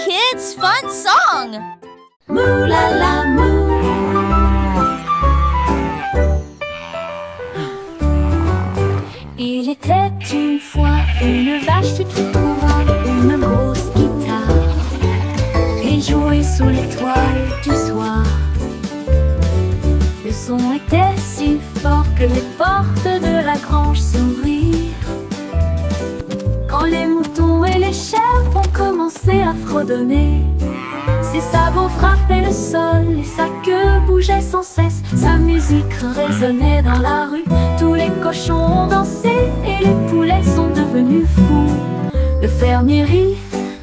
kids' fun song. Mou la la mou. Il était une fois une vache qui trouva une grosse guitare et jouait sous l'étoile du soir. Le son était si fort que les portes de la grange s'ouvrirent. Quand les moutons et les chèvres ont commencé à fredonner, ses sabots frappaient le sol et sa queue bougeait sans cesse. Sa musique résonnait dans la rue, tous les cochons ont dansé et les poulets sont devenus fous. Le fermier rit,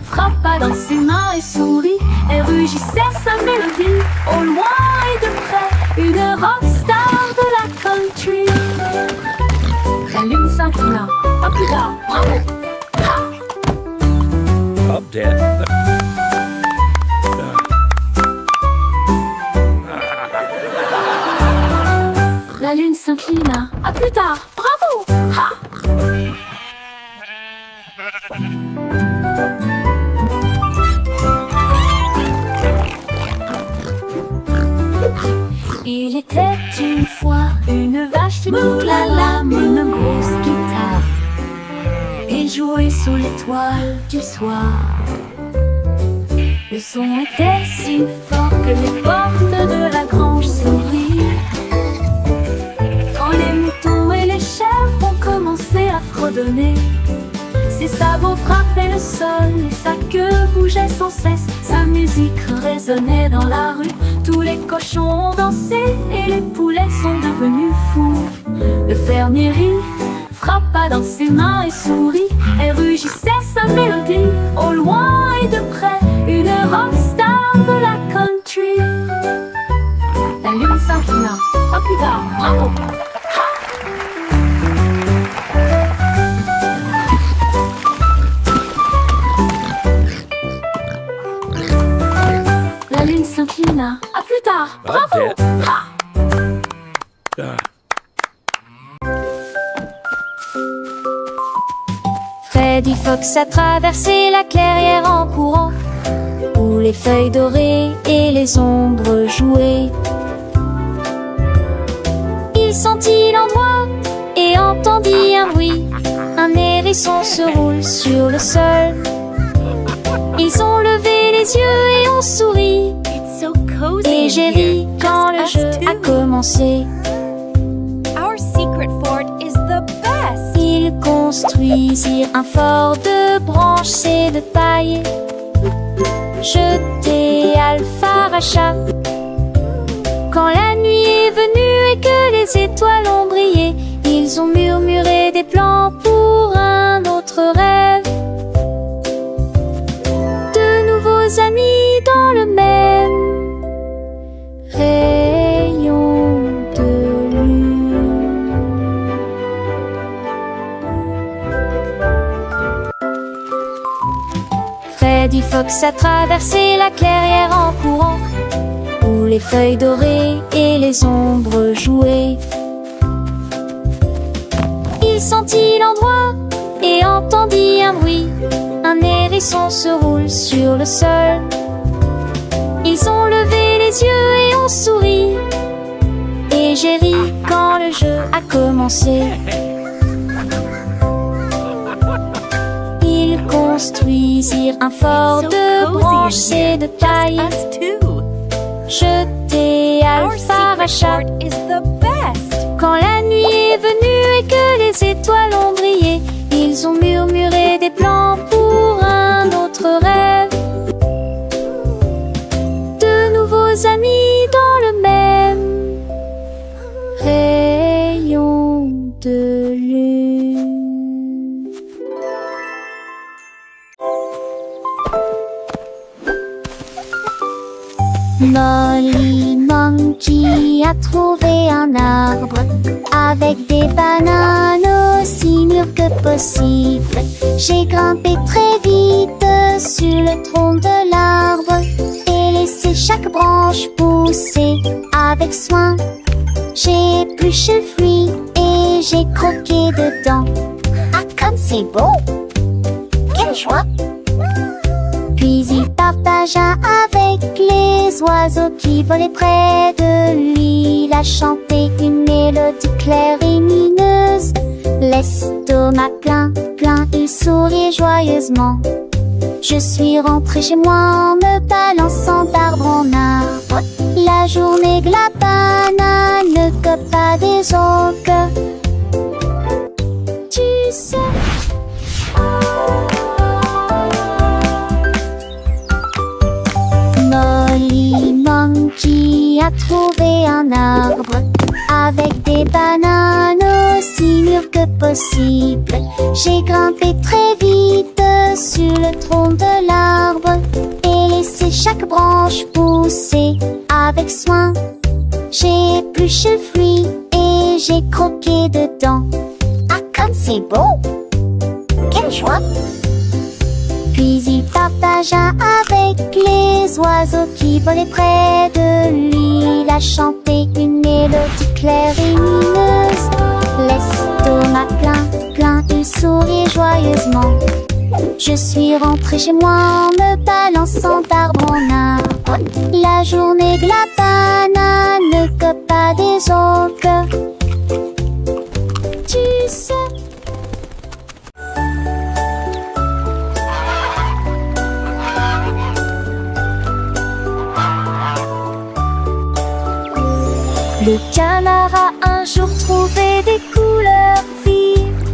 frappa dans ses mains et sourit et rugissait sa mélodie. Au loin et de près, une rockstar de la country. La lune s'inclina, pas plus tard, bravo! Up, Dad. La lune s'inclina. À plus tard. Bravo! Ha! Il était une fois une vache qui moulala, une grosse guitare et jouait sous l'étoile du soir. Le son était si fort que les portes de la grange s'ouvrirent. Quand les moutons et les chèvres ont commencé à fredonner, ses sabots frappaient le sol et sa queue bougeait sans cesse. Sa musique résonnait dans la rue, tous les cochons ont dansé et les poulets sont devenus fous. Le fermier rit, frappa dans ses mains et sourit et rugissait sa mélodie. Au loin et de près, une rockstar de la country. La lune s'inclina. À plus tard. Bravo! La lune s'inclina. À plus tard. Bravo! Ha! Freddy Fox a traversé la clairière en courant, où les feuilles dorées et les ombres jouaient. Il sentit l'endroit et entendit un bruit. Un hérisson se roule sur le sol. Ils ont levé les yeux et ont souri. Et j'ai ri quand le jeu a commencé. Ils construisirent un fort de branches et de paille. Jeté Alpharacha. Quand la nuit est venue et que les étoiles ont brillé, ils ont murmuré des plans pour un autre rêve. De nouveaux amis dans le même rayon de lune. Freddy Fox a traversé la clairière en courant, où les feuilles dorées et les ombres jouaient. Il sentit l'endroit et entendit un bruit. Un hérisson se roule sur le sol. Ils ont levé les yeux et ont souri. Et j'ai ri quand le jeu a commencé. Ils construisirent un fort de branches et de paille. Jeté Alpharacha. Quand la nuit est venue et que les étoiles ont brillé, ils ont murmuré des plans pour un autre rêve. De nouveaux amis dans le même rayon de lune. Molly Monkey a trouvé un arbre avec des bananes aussi mûres que possible. J'ai grimpé très vite sur le tronc de l'arbre et laissé chaque branche pousser avec soin. J'ai épluché le fruit et j'ai croqué dedans. Ah, comme c'est beau! Quelle joie! Puis il part partagea avec les oiseaux qui volaient près de lui. Il a chanté une mélodie claire et lumineuse. L'estomac plein, plein, il souriait joyeusement. Je suis rentré chez moi en me balançant d'arbre en arbre. La journée que la banane ne cope pas des autres. Tu sais. Molly Monkey a trouvé un arbre avec des bananes aussi mûres que possible. J'ai grimpé très vite sur le tronc de l'arbre et laissé chaque branche pousser avec soin. J'ai épluché le fruit et j'ai croqué dedans. Ah, comme c'est beau! Quelle joie! Puis il partagea avec les oiseaux qui volaient près de lui. Il a chanté une mélodie claire et lumineuse. L'estomac plein, plein, il souriait joyeusement. Je suis rentré chez moi en me balançant d'arbre en arbre. La journée de la banane ne cope pas des autres. Tu sais. Le canard a un jour trouvé des couleurs vives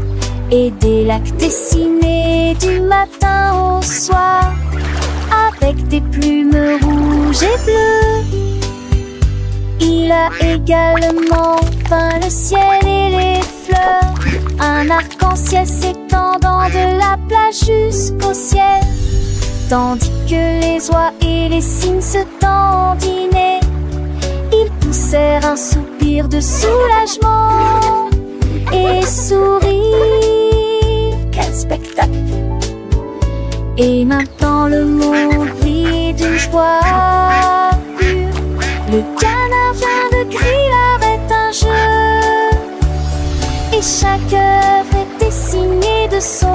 et des lacs dessinés du matin au soir avec des plumes rouges et bleues. Il a également peint le ciel et les fleurs, un arc-en-ciel s'étendant de la plage jusqu'au ciel, tandis que les oies et les cygnes se dandinaient. Ils poussèrent un soupir de soulagement et sourirent. Quel spectacle! Et maintenant le monde vit d'une joie pure. Le canard vient de crier arrête un jeu, et chaque œuvre est dessinée de son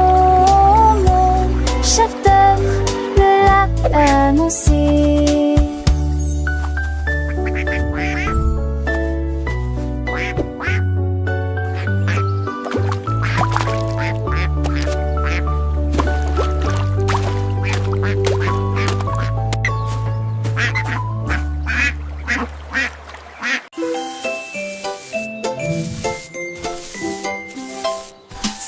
nom. Chef d'œuvre le l'a annoncé.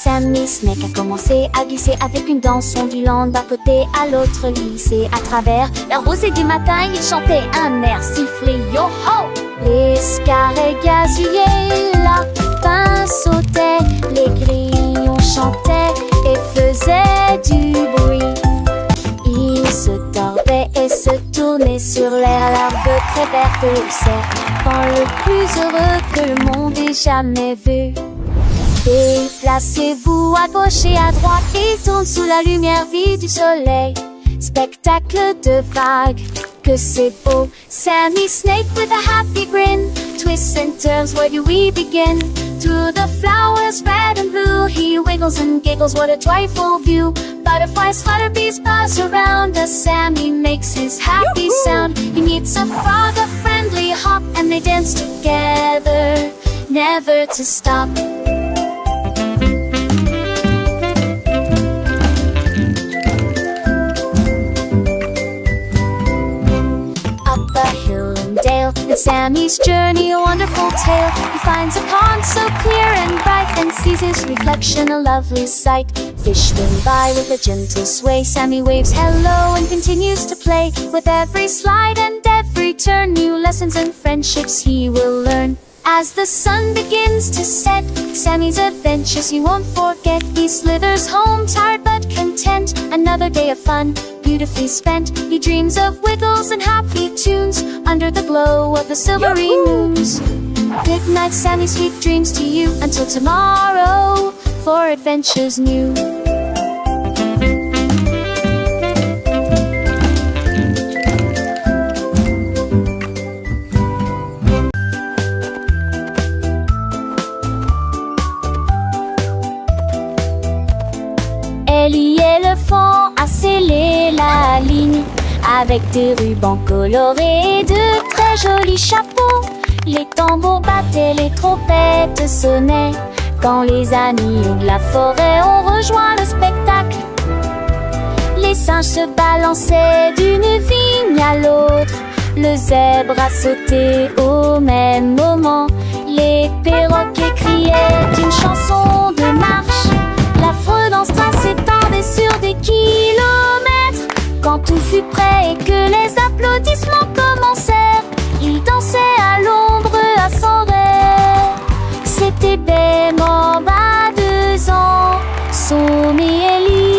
Sammy Snake a commencé à glisser avec une danse ondulant d'un côté à l'autre lycée. À travers la rosée du matin, il chantait un air sifflé yo-ho. Les scarets gazouillaient, la lapin sautait, les grillons chantaient et faisaient du bruit. Ils se tordaient et se tournaient sur l'air, l'herbe très verte et serpent le plus heureux que le monde ait jamais vu. Déplacez-vous à gauche et à droite, il tourne sous la lumière vive du soleil. Spectacle de vagues, que c'est beau. Sammy Snake with a happy grin twists and turns, where do we begin? Through the flowers red and blue, he wiggles and giggles, what a joyful view. Butterflies flutter, bees buzz around as Sammy makes his happy sound. He meets a frog, a friendly hop, and they dance together, never to stop. And Sammy's journey a wonderful tale. He finds a pond so clear and bright, and sees his reflection a lovely sight. Fish swim by with a gentle sway. Sammy waves hello and continues to play. With every slide and every turn, new lessons and friendships he will learn. As the sun begins to set, Sammy's adventures he won't forget. He slithers home tired but content. Another day of fun, beautifully spent. He dreams of wiggles and happy tunes under the glow of the silvery moons. Good night, Sammy, sweet dreams to you. Until tomorrow, for adventures new. Ellie éléphant a scellé la ligne avec des rubans colorés et de très jolis chapeaux. Les tambours battaient, les trompettes sonnaient quand les animaux de la forêt ont rejoint le spectacle. Les singes se balançaient d'une vigne à l'autre, le zèbre a sauté au même moment. Les perroquets criaient une chanson de marche. L'affreux dansera s'étendait sur des kilomètres. Quand tout fut prêt et que les applaudissements commencèrent, ils dansaient à l'ombre à son rêve. C'était Bemba, 2 ans, Somme et Ellie.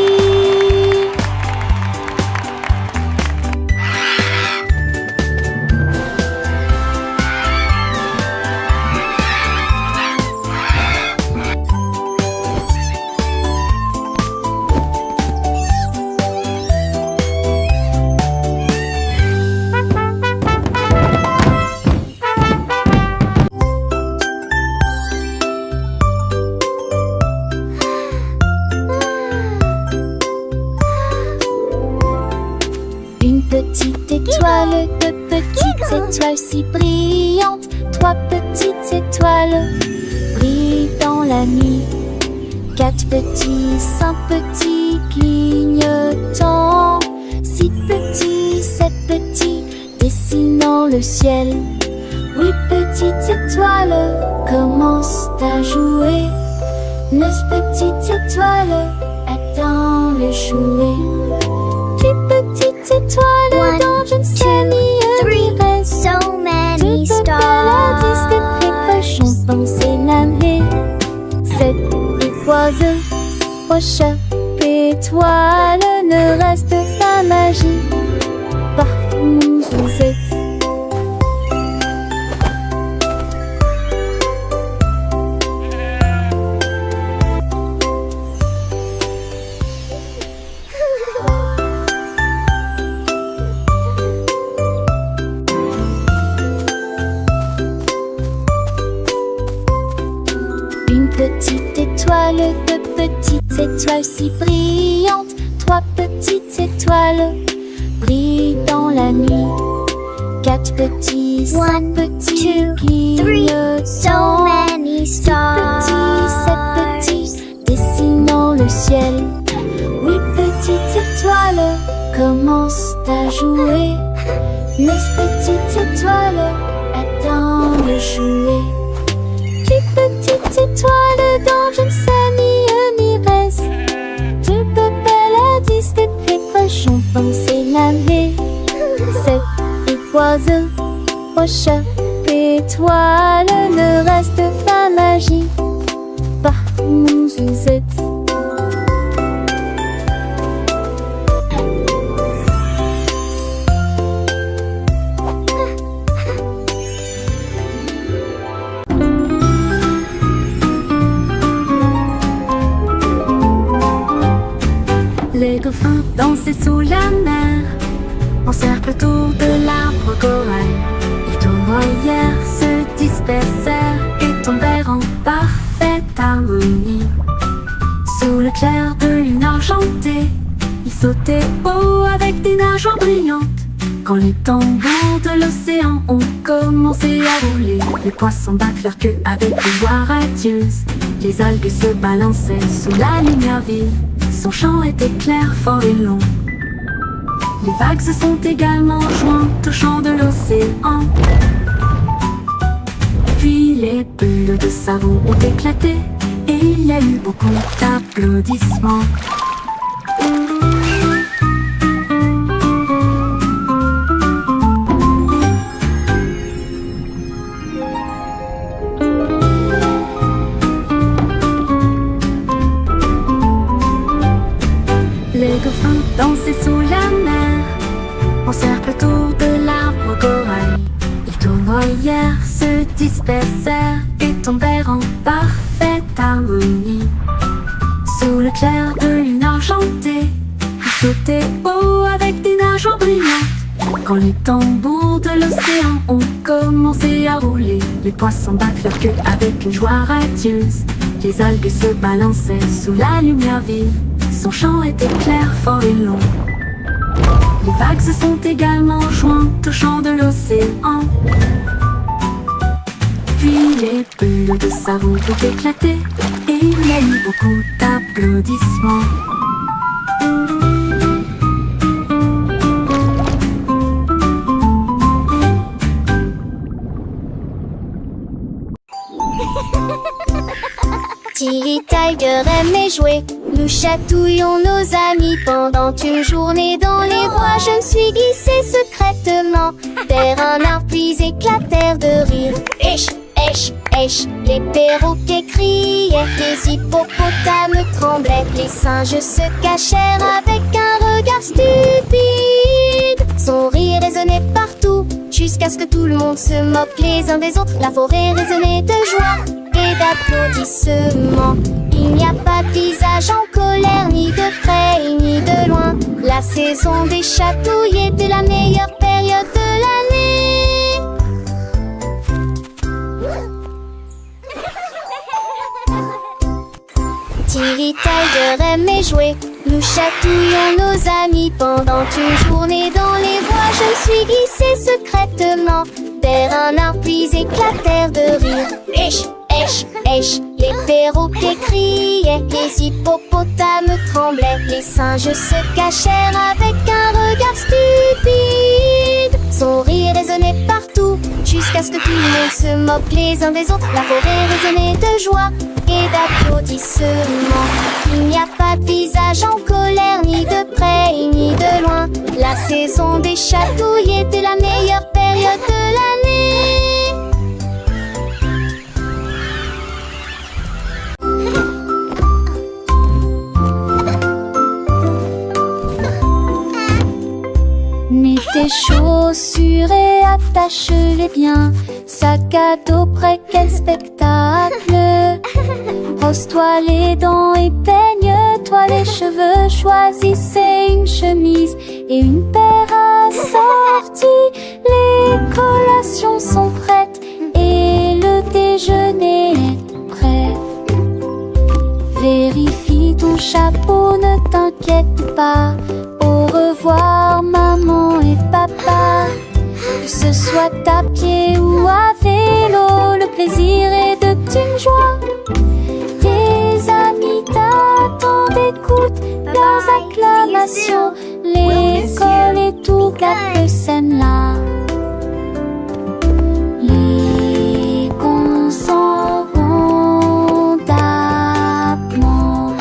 Petite étoile, 2 petites étoiles si brillantes, 3 petites étoiles brillent dans la nuit. 4 petits, 5 petits clignotants, 6 petits, 7 petits dessinant le ciel. 8 petites étoiles commencent à jouer. 9 petites étoiles attendent le jouet. 10 petites étoiles dans je ne sais ni reste. So many stars. 10 des précochons pensés l'année. 7 oiseaux, rochers, étoiles, ne reste pas magie. Partout où vous êtes. Petite étoile, 2 petites étoiles si brillantes, 3 petites étoiles brillent dans la nuit. 4 petits, 5 petits clignotants, so many 6 stars. petits, 7 petits dessinant le ciel. 8 petites étoiles commencent à jouer. 9 petites étoiles attendent le jouet. 10 petites étoiles dans je ne sais ni reste. Du peuple à 10 des précochons pensés l'année. 7 oiseaux, rochers, étoiles, ne reste pas magie. Partout où vous êtes. Les dauphins dansaient sous la mer, en cercle autour de l'arbre corail. Les tournoyères se dispersèrent et tombèrent en parfaite harmonie. Sous le clair de lune argentée, ils sautaient haut avec des nageoires brillantes. Quand les tambours de l'océan ont commencé à rouler, les poissons battent leur queue avec des voix radieuses. Les algues se balançaient sous la lumière vive. Son chant était clair, fort et long. Les vagues se sont également jointes au chant de l'océan. Puis les bulles de savon ont éclaté et il y a eu beaucoup d'applaudissements. Les dauphins dansaient sous la mer, en cercle autour de l'arbre corail. Les tournoyères se dispersèrent et tombèrent en parfaite harmonie. Sous le clair de lune argentée, ils sautaient haut avec des nageoires brillantes. Quand les tambours de l'océan ont commencé à rouler, les poissons battent leur queue avec une joie radieuse. Les algues se balançaient sous la lumière vive. Son chant était clair, fort et long. Les vagues se sont également jointes au chant de l'océan. Puis les bulles de savon ont éclaté et il y a eu beaucoup d'applaudissements. Tilly Tiger aimait jouer. Nous chatouillons nos amis pendant une journée dans les bois. Je me suis glissée secrètement vers un arbre puis éclatèrent de rire. Esh, esh, esh, les perroquets criaient, les hippopotames tremblaient, les singes se cachèrent avec un regard stupide. Son rire résonnait partout jusqu'à ce que tout le monde se moque les uns des autres. La forêt résonnait de joie et d'applaudissements. Il n'y a pas de visage en colère, ni de près ni de loin. La saison des chatouilles était la meilleure période de l'année. Tilly Tiger aimait jouer. Nous chatouillons nos amis pendant une journée dans les bois. Je me suis glissée secrètement vers un arbre puis éclatèrent de rire. Esh, esh, esh, les perroquets criaient, les hippopotames tremblaient, les singes se cachèrent avec un regard stupide. Son rire résonnait partout jusqu'à ce que tout le monde se moque les uns des autres. La forêt résonnait de joie et d'applaudissements. Il n'y a pas de visage en colère, ni de près ni de loin. La saison des chatouilles était la meilleure période de l'année. Mets tes chaussures et attache-les bien. Sac à dos prêt, quel spectacle. Brosse-toi les dents et peigne-toi les cheveux. Choisissez une chemise et une paire assortie. Les collations sont prêtes et le déjeuner est prêt. Vérifie ton chapeau, ne t'inquiète pas. Au revoir maman et papa. Que ce soit à pied ou à vélo, le plaisir est de toute joie. Tes amis t'attendent, écoute leurs acclamations. L'école et tout gâte scène là. Les cons s'en vont d'abord.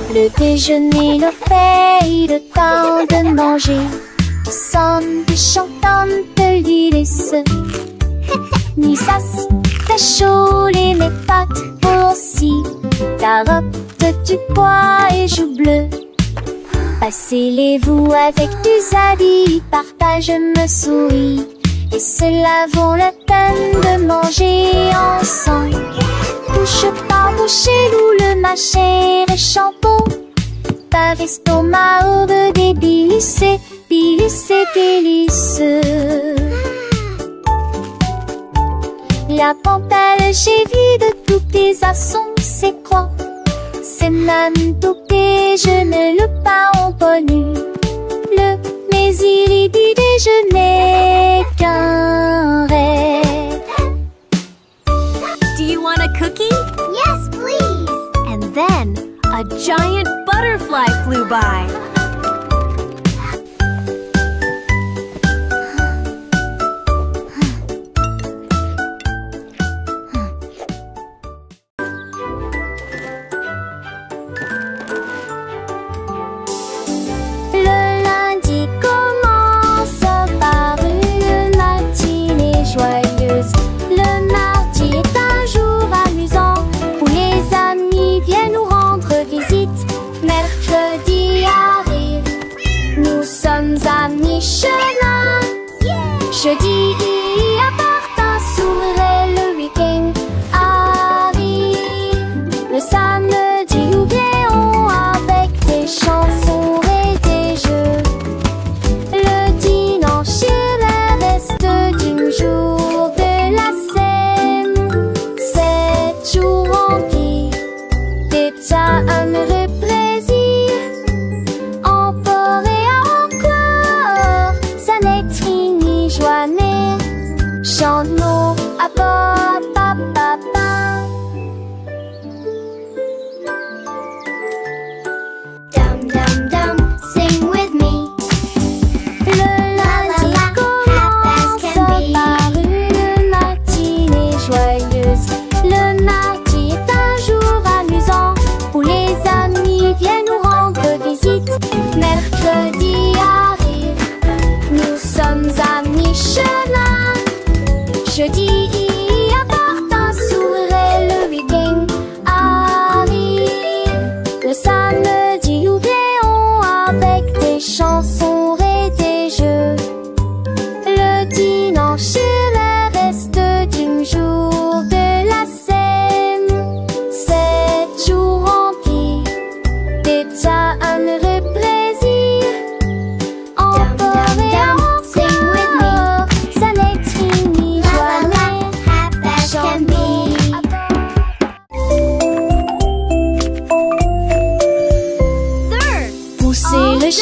Le déjeuner, le fait, le temps de manger. Ensemble chantons de l'île. Ni ça, t'as chaud, les mes pattes aussi. Carottes, du pois et joues bleues. Passez-les-vous avec du zadig, partage me souris. Et cela vaut la peine de manger ensemble. Bouche par bouche, loup le mâcher et shampoo. Par estomac au beurre débilissé, bilissé, délicieux. La pantale, j'ai vu de tous tes assons, c'est quoi? C'est même tout déjeuner, le pain en connu. Mais il dit déjeuner qu'un rêve. Do you want a cookie? Yes, please. And then a giant butterfly flew by. Le lundi commence par une matinée joyeuse. Le mardi est un jour amusant où les amis viennent nous rendre visite. Mercredi arrive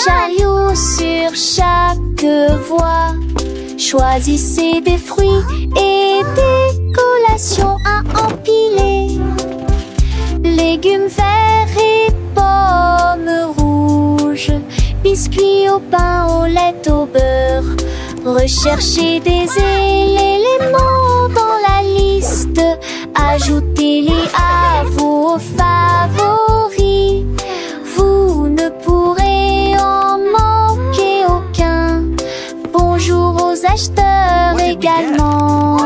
chariot sur chaque voie. Choisissez des fruits et des collations à empiler. Légumes verts et pommes rouges, biscuits au pain, au lait, au beurre. Recherchez des éléments dans la liste, ajoutez-les à vos favoris. Vous ne pourrez en manquer aucun. Bonjour aux acheteurs également.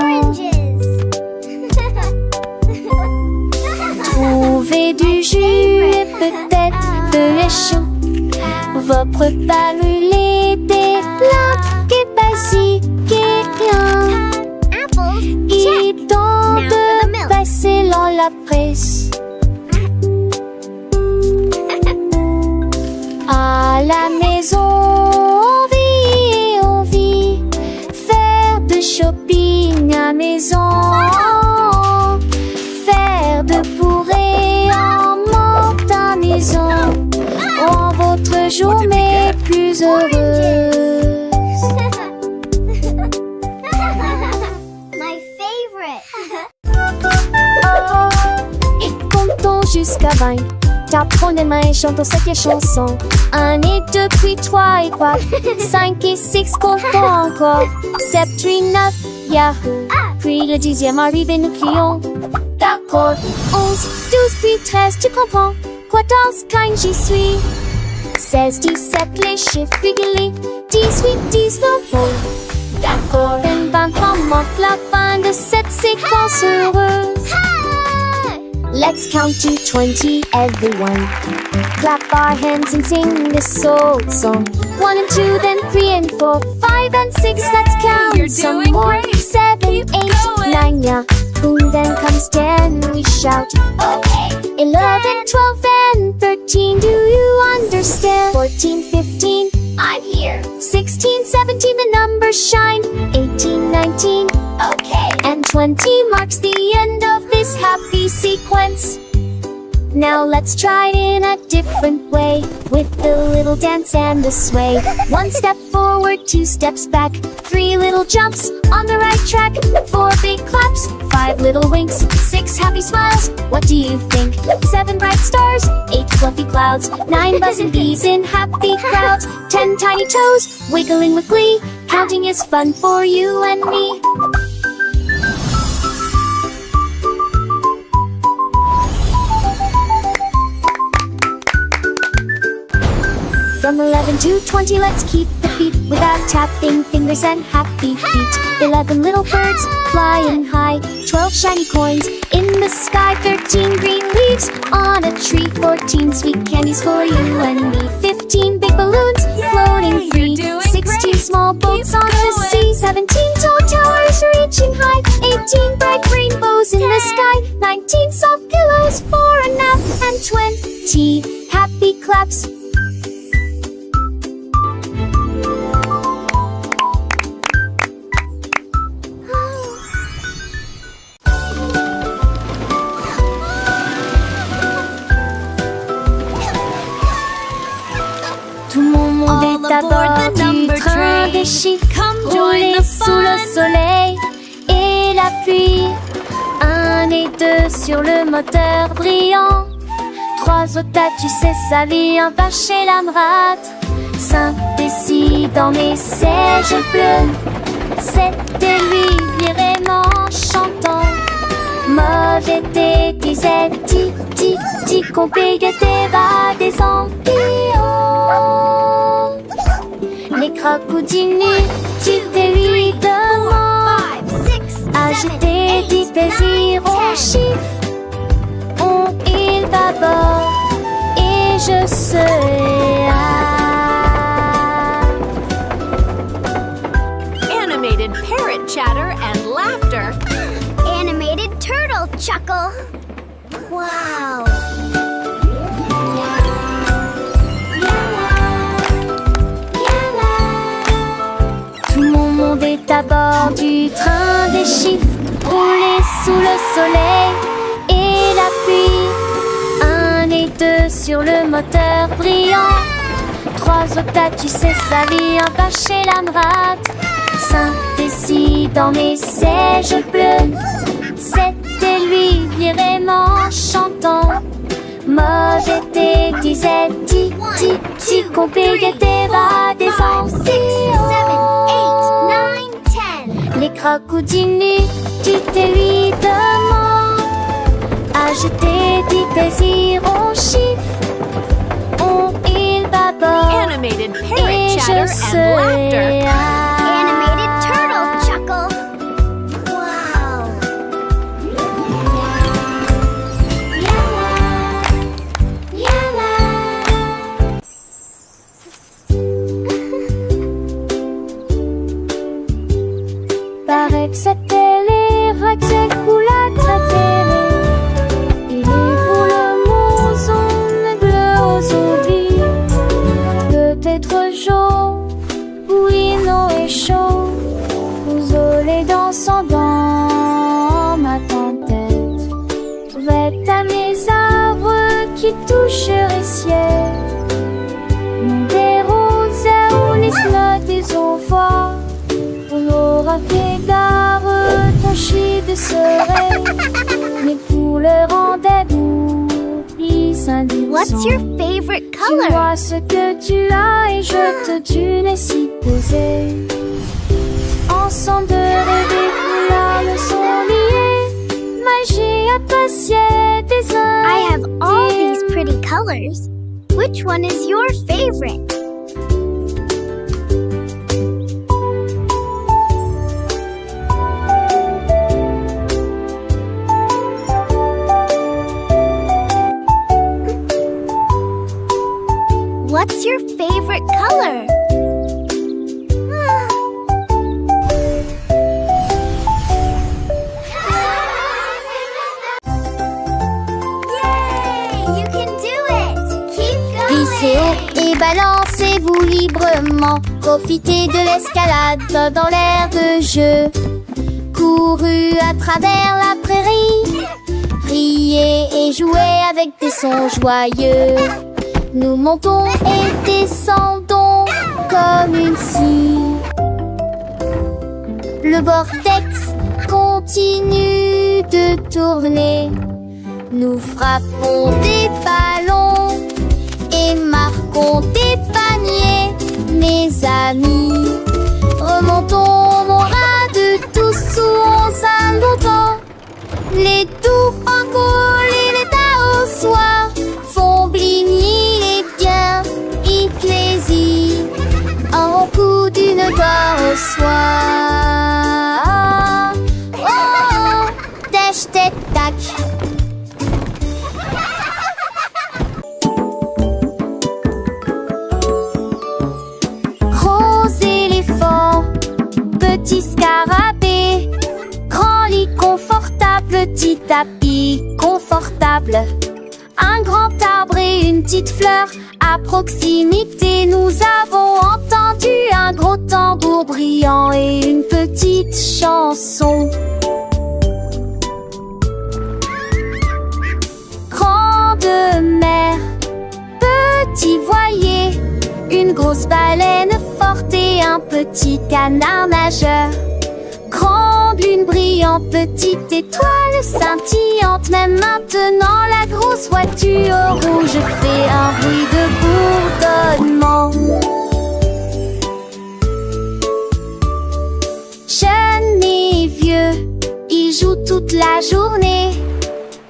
Trouvez du jus et peut-être de lait chaud. Vos repas brûlés, des plats et basiques et rien. Il tente de passer dans la presse. À la maison, on vit, faire de shopping à maison, faire de bourrées en manque à maison, rend votre journée plus heureuse. My favorite. Et comptons jusqu'à 20. Tapons les mains et chantons cette chanson. 1 et 2, puis 3 et 4. 5 et 6, comptons encore. 7, 8, 9, yahoo. Puis le 10e arrive et nous crions. D'accord. 11, 12, puis 13, tu comprends. 14, 15, j'y suis. 16, 17, les chiffres réguliers. 18, 19, oh. D'accord. 20, manque la fin de cette séquence heureuse. Let's count to 20, everyone. Clap our hands and sing this old song. 1 and 2, then 3 and 4, 5 and 6, let's count You're some doing more. great. 7, Keep 8, going. 9, yeah. Boom, then comes 10, we shout. Okay. 11, 12, and 13, do you understand? 14, 15, I'm here. 16, 17, the numbers shine. 18, 19, okay. And 20 marks the end of this happy sequence. Now let's try it in a different way, with the little dance and the sway. 1 step forward, 2 steps back, 3 little jumps on the right track, 4 big claps, 5 little winks, 6 happy smiles. What do you think? 7 bright stars, 8 fluffy clouds, 9 buzzing bees in happy crowds, 10 tiny toes wiggling with glee. Counting is fun for you and me. From 11 to 20, let's keep the beat without tapping fingers and happy feet. 11 little birds flying high, 12 shiny coins in the sky, 13 green leaves on a tree, 14 sweet candies for you and me, 15 big balloons floating free, 16 small boats on the sea, 17 tall towers reaching high, 18 bright rainbows in the sky, 19 soft pillows for a nap, and 20 happy claps. À bord du train des chiffres, rouler sous le soleil et la pluie. 1 et 2 sur le moteur brillant. 3 au tas, tu sais, ça vient pas chez la rate. 5 et 6 dans mes sièges bleus. 7 et 8 vraiment chantant. Mauvais thé, disait ti, ti, ti, qu'on paye des bas des ampillons. Les crocodilles, tu te lui demandes. Ajouter des désirs au chiffre. On il bâbord et je serai là. Animated parrot chatter and laughter. Animated turtle chuckle. Wow. Est à bord du train des chiffres, rouler sous le soleil et la pluie. 1 et 2 sur le moteur brillant. rose au tas, tu sais, sa vie en bas chez la rate. Saint-Décis dans mes seiges bleus, c'était lui vraiment chantant. Moi j'étais, disait, ti, compliqué va des enfants. 6, 7, 8, 9, 10. Les crocodiles dites lui demandent. Acheter dit désirons chiffres. On il bâbord. Animated parrot Et je chatter and laughter. serai Animated turtle chuckle. Wow. Paraît que c'était les Ruxel Coula préférés. Il est pour le mouson bleu aux zombies. Peut-être jaune, oui, non et chaud. Vous olez dansant dans ma tempête. Vête à mes arbres qui toucheraient ciel. Mon des roses ou les slots des envois. On aura fait gare, ton chie de serait. Mais pour le rendez-vous, ils indiquent. What's your favorite Tu color? vois ce que tu as et je te tue les si posés. Ensemble de rêver, couleurs me sont liées. Magie appréciée des uns. I have all these pretty colors. Which one is your favorite? What's your favorite color? Yay! You can do it! Keep going! Glissez haut et balancez-vous librement. Profitez de l'escalade dans l'air de jeu. Courez à travers la prairie. Riez et jouez avec des sons joyeux. Nous montons et descendons comme une scie. Le vortex continue de tourner. Nous frappons des ballons et marquons des paniers, mes amis. Remontons mon rat de tous sous 11 longtemps. Les doux parcours et les tas au soir font bligner les biens et plaisir. Un coup d'une gloire au soir. Oh, oh, tèche, tête, tac. Gros éléphant, petit scarabée, grand lit confortable, petit tapis confortable. Un grand arbre et une petite fleur à proximité. Nous avons entendu un gros tambour brillant et une petite chanson. Grande mer, petit voilier, une grosse baleine forte et un petit canard nageur. Grande lune brillante, petite étoile scintillante. Même maintenant la grosse voiture rouge fait un bruit de bourdonnement. Jeunes et vieux, ils jouent toute la journée.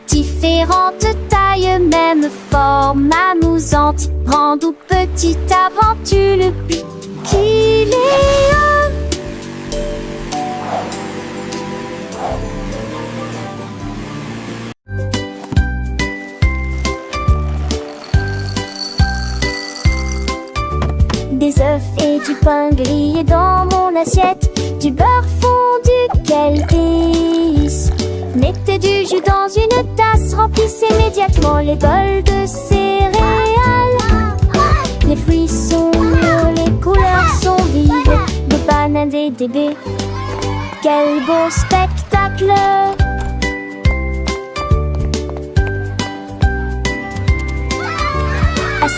Différentes tailles, même forme amusante. Grande ou petite aventure, le but qu'il est un. Des œufs et du pain grillé dans mon assiette, du beurre fondu, quel délice. Mettez du jus dans une tasse, remplissez immédiatement les bols de céréales. Les fruits sont mûrs, les couleurs sont vives, des bananes et des baies. Quel beau spectacle!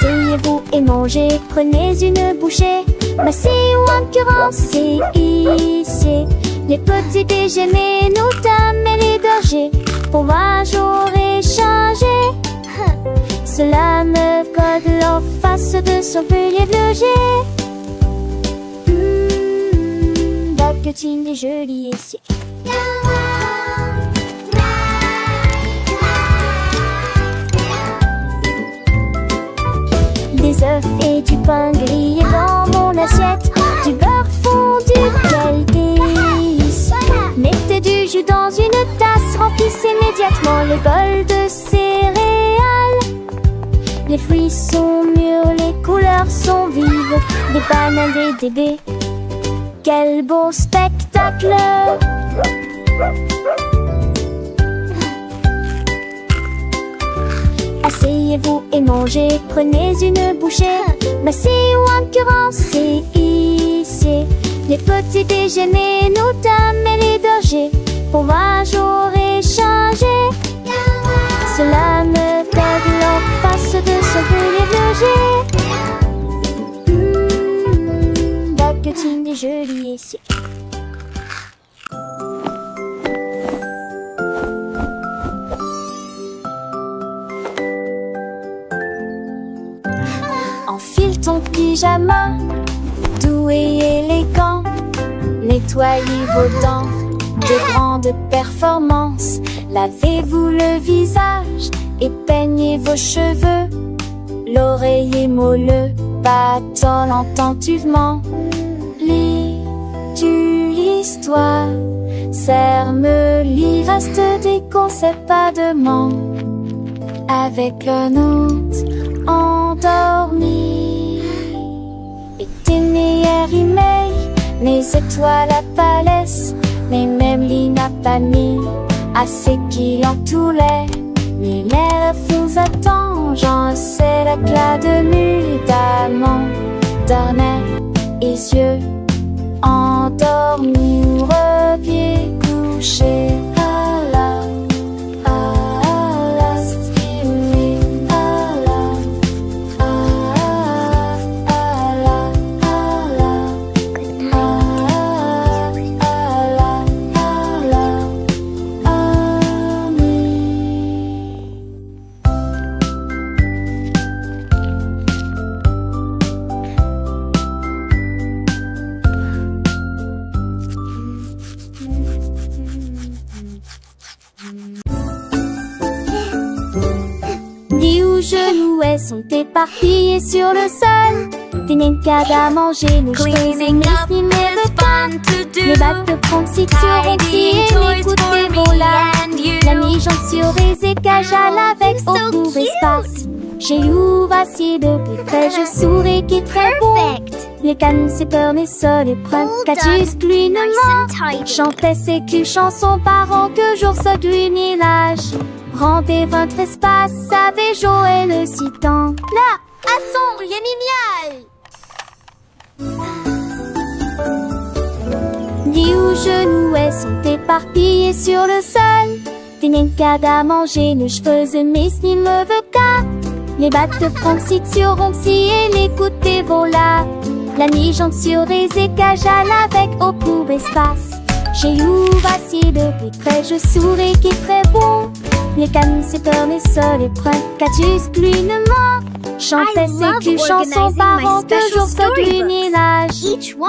Asseyez-vous et mangez, prenez une bouchée. Massez ou incurancez ici. Les petits déjeuners, nos dames et les bergers, pour moi j'aurais changé. Cela me code en face de son pilier de loger. Baguettine est jolie ici. Des œufs et du pain grillé dans mon assiette. Du beurre fondu, quel délice. Mettez du jus dans une tasse, remplissez immédiatement les bols de céréales. Les fruits sont mûrs, les couleurs sont vives. Des bananes et des baies, quel beau spectacle. Asseyez-vous et mangez, prenez une bouchée. Massez ou incurancez ici. Les petits déjeuners, nos dames et les bergers, pour moi j'aurais changé. Cela me code en face de son pilier de loger. Baguettine est jolie ici. Enfile ton pyjama, doux et élégant. Nettoyez vos dents de grandes performances. Lavez-vous le visage et peignez vos cheveux. L'oreiller moelleux battant l'entenduvent. Lis-tu l'histoire? Serre-me lit, reste des concepts pas de ment. Avec le nôtre endormi. Et tes meilleurs emails, mes étoiles à palès, mais même l'INA pas mis assez qui en tout lait. Mais l'air vous attend, j'en sais l'éclat de mudamment. Darnet et yeux endormis ou reviez coucher. Dis où genoux sont éparpillés sur le sol. Des nincades à manger, nos cheveux et mes les battes de pronciture aussi et les coups de volats. La mi-jambe sur les écages à l'avec au court espace. J'ai ouvert assis de plus près, je souris qui est très bon. Les cannes, c'est peur, mes sols et prennent catus glinement. Chantait ses culs chansons par an que jour se glunilage. Rendez votre espace, savez jouer le citant. Là, à son génial. Dis où genoux sont éparpillés sur le sol. Des nincades à manger, nos cheveux et mes me cas. Les battes de pronciture rompis et les coups de volats. La mi-jambe sur les écages à l'avec au court espace. J'ai ouvert assis de plus près, je souris qui est très bon. Les cannes, c'est peur, mes sols et prennent catus glinement. Chantait ses culs chansons par an que jour se glunilage.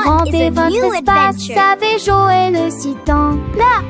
Rendez votre espace, savez jouer le citant. Là,